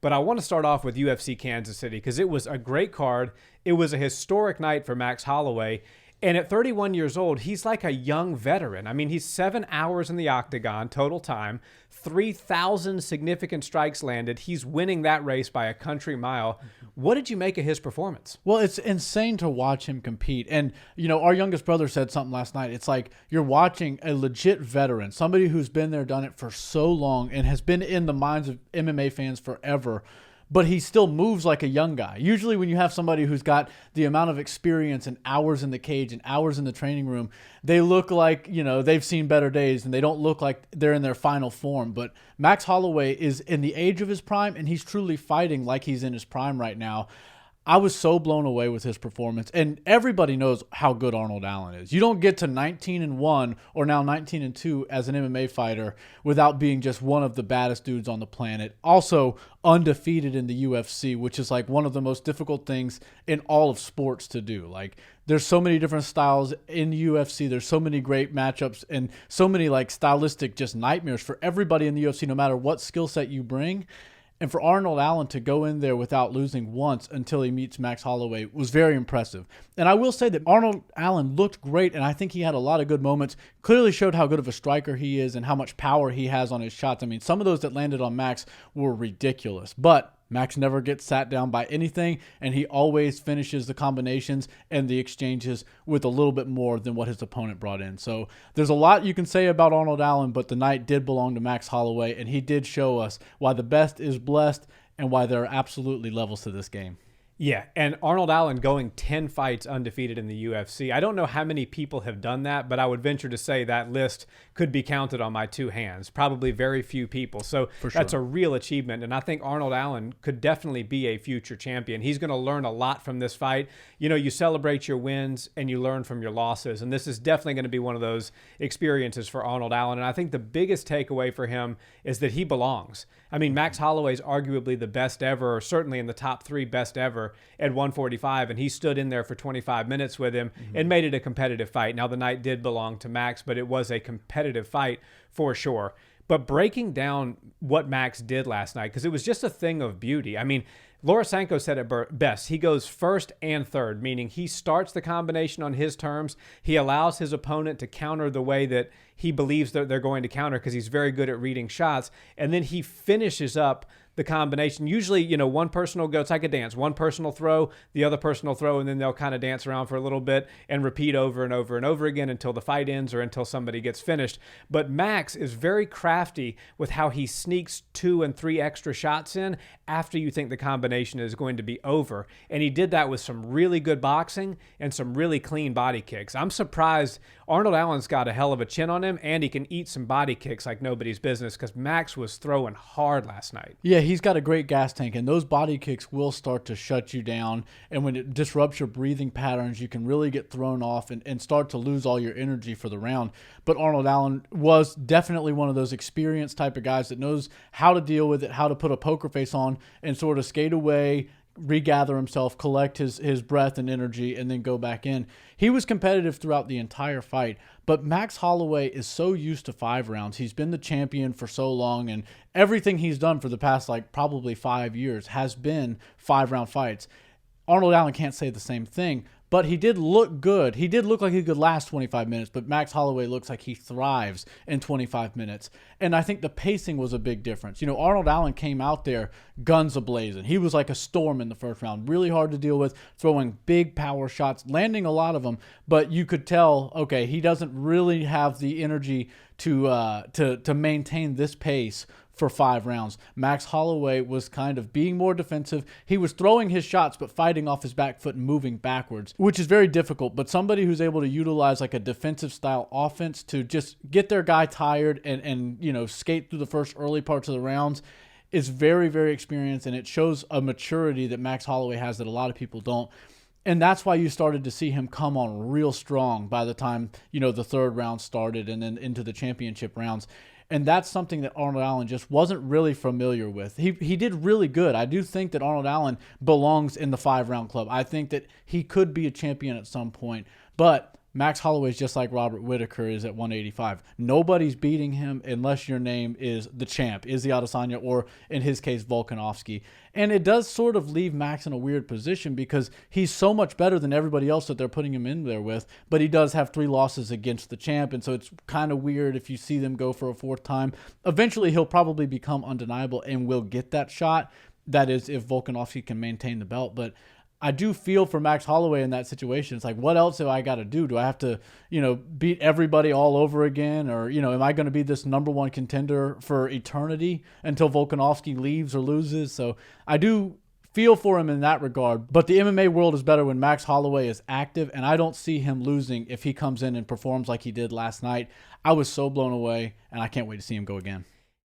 But I want to start off with UFC Kansas City because it was a great card. It was a historic night for Max Holloway. And at 31 years old, he's like a young veteran. I mean, he's 7 hours in the octagon total time, 3,000 significant strikes landed. He's winning that race by a country mile. What did you make of his performance? Well, it's insane to watch him compete. And, our youngest brother said something last night. It's like you're watching a legit veteran, somebody who's been there, done it for so long, and has been in the minds of MMA fans forever. But he still moves like a young guy. Usually when you have somebody who's got the amount of experience and hours in the cage and hours in the training room, they look like, they've seen better days and they don't look like they're in their final form. But Max Holloway is in the age of his prime, and he's truly fighting like he's in his prime right now. I was so blown away with his performance, and everybody knows how good Arnold Allen is. You don't get to 19-1 or now 19-2 as an MMA fighter without being just one of the baddest dudes on the planet. Also undefeated in the UFC, which is like one of the most difficult things in all of sports to do. Like, there's so many different styles in the UFC. There's so many great matchups and so many like stylistic just nightmares for everybody in the UFC, no matter what skill set you bring. And for Arnold Allen to go in there without losing once until he meets Max Holloway was very impressive. And I will say that Arnold Allen looked great, and I think he had a lot of good moments. Clearly showed how good of a striker he is and how much power he has on his shots. I mean, some of those that landed on Max were ridiculous. But Max never gets sat down by anything, and he always finishes the combinations and the exchanges with a little bit more than what his opponent brought in. So there's a lot you can say about Arnold Allen, but the night did belong to Max Holloway, and he did show us why the best is blessed and why there are absolutely levels to this game. Yeah, and Arnold Allen going 10 fights undefeated in the UFC. I don't know how many people have done that, but I would venture to say that list could be counted on my two hands. Probably very few people. So that's a real achievement, and I think Arnold Allen could definitely be a future champion. He's going to learn a lot from this fight. You celebrate your wins and you learn from your losses, and this is definitely going to be one of those experiences for Arnold Allen. And I think the biggest takeaway for him is that he belongs. I mean, Max Holloway is arguably the best ever, or certainly in the top 3 best ever at 145, and he stood in there for 25 minutes with him and made it a competitive fight. Now, the night did belong to Max, but it was a competitive fight for sure. But breaking down what Max did last night, because it was just a thing of beauty. I mean, Laura Sanko said it best. He goes first and third, meaning he starts the combination on his terms. He allows his opponent to counter the way that he believes that they're going to counter because he's very good at reading shots. And then he finishes up the combination. Usually, one person will go, it's like a dance. One person will throw, the other person will throw, and then they'll kind of dance around for a little bit and repeat over and over and over again until the fight ends or until somebody gets finished. But Max is very crafty with how he sneaks 2 and 3 extra shots in after you think the combination is going to be over. And he did that with some really good boxing and some really clean body kicks. I'm surprised Arnold Allen's got a hell of a chin on him, and he can eat some body kicks like nobody's business because Max was throwing hard last night. Yeah, he's got a great gas tank, and those body kicks will start to shut you down. And when it disrupts your breathing patterns, you can really get thrown off and start to lose all your energy for the round. But Arnold Allen was definitely one of those experienced type of guys that knows how to deal with it, how to put a poker face on and sort of skate away, regather himself, collect his breath and energy, and then go back in. He was competitive throughout the entire fight, but Max Holloway is so used to 5 rounds. He's been the champion for so long, and everything he's done for the past probably 5 years has been 5-round fights. Arnold Allen can't say the same thing, but he did look good. He did look like he could last 25 minutes, but Max Holloway looks like he thrives in 25 minutes. And I think the pacing was a big difference. Arnold Allen came out there guns a-blazing. He was like a storm in the first round, really hard to deal with, throwing big power shots, landing a lot of them, but you could tell, okay, he doesn't really have the energy to maintain this pace for 5 rounds. Max Holloway was kind of being more defensive. He was throwing his shots, but fighting off his back foot and moving backwards, which is very difficult. But somebody who's able to utilize like a defensive style offense to just get their guy tired and skate through the first early parts of the rounds is very, very experienced. And it shows a maturity that Max Holloway has that a lot of people don't. And that's why you started to see him come on real strong by the time, the third round started and then into the championship rounds. And that's something that Arnold Allen just wasn't really familiar with. He did really good. I do think that Arnold Allen belongs in the 5-round club. I think that he could be a champion at some point. But Max Holloway is just like Robert Whittaker is at 185. Nobody's beating him unless your name is the champ, Izzy Adesanya, or in his case, Volkanovski. And it does sort of leave Max in a weird position because he's so much better than everybody else that they're putting him in there with, but he does have 3 losses against the champ, and so it's kind of weird if you see them go for a 4th time. Eventually, he'll probably become undeniable and will get that shot. That is, if Volkanovski can maintain the belt, but I do feel for Max Holloway in that situation. It's like, what else do I got to do? Do I have to, beat everybody all over again? Or, am I going to be this number 1 contender for eternity until Volkanovski leaves or loses? So I do feel for him in that regard. But the MMA world is better when Max Holloway is active, and I don't see him losing if he comes in and performs like he did last night. I was so blown away, and I can't wait to see him go again.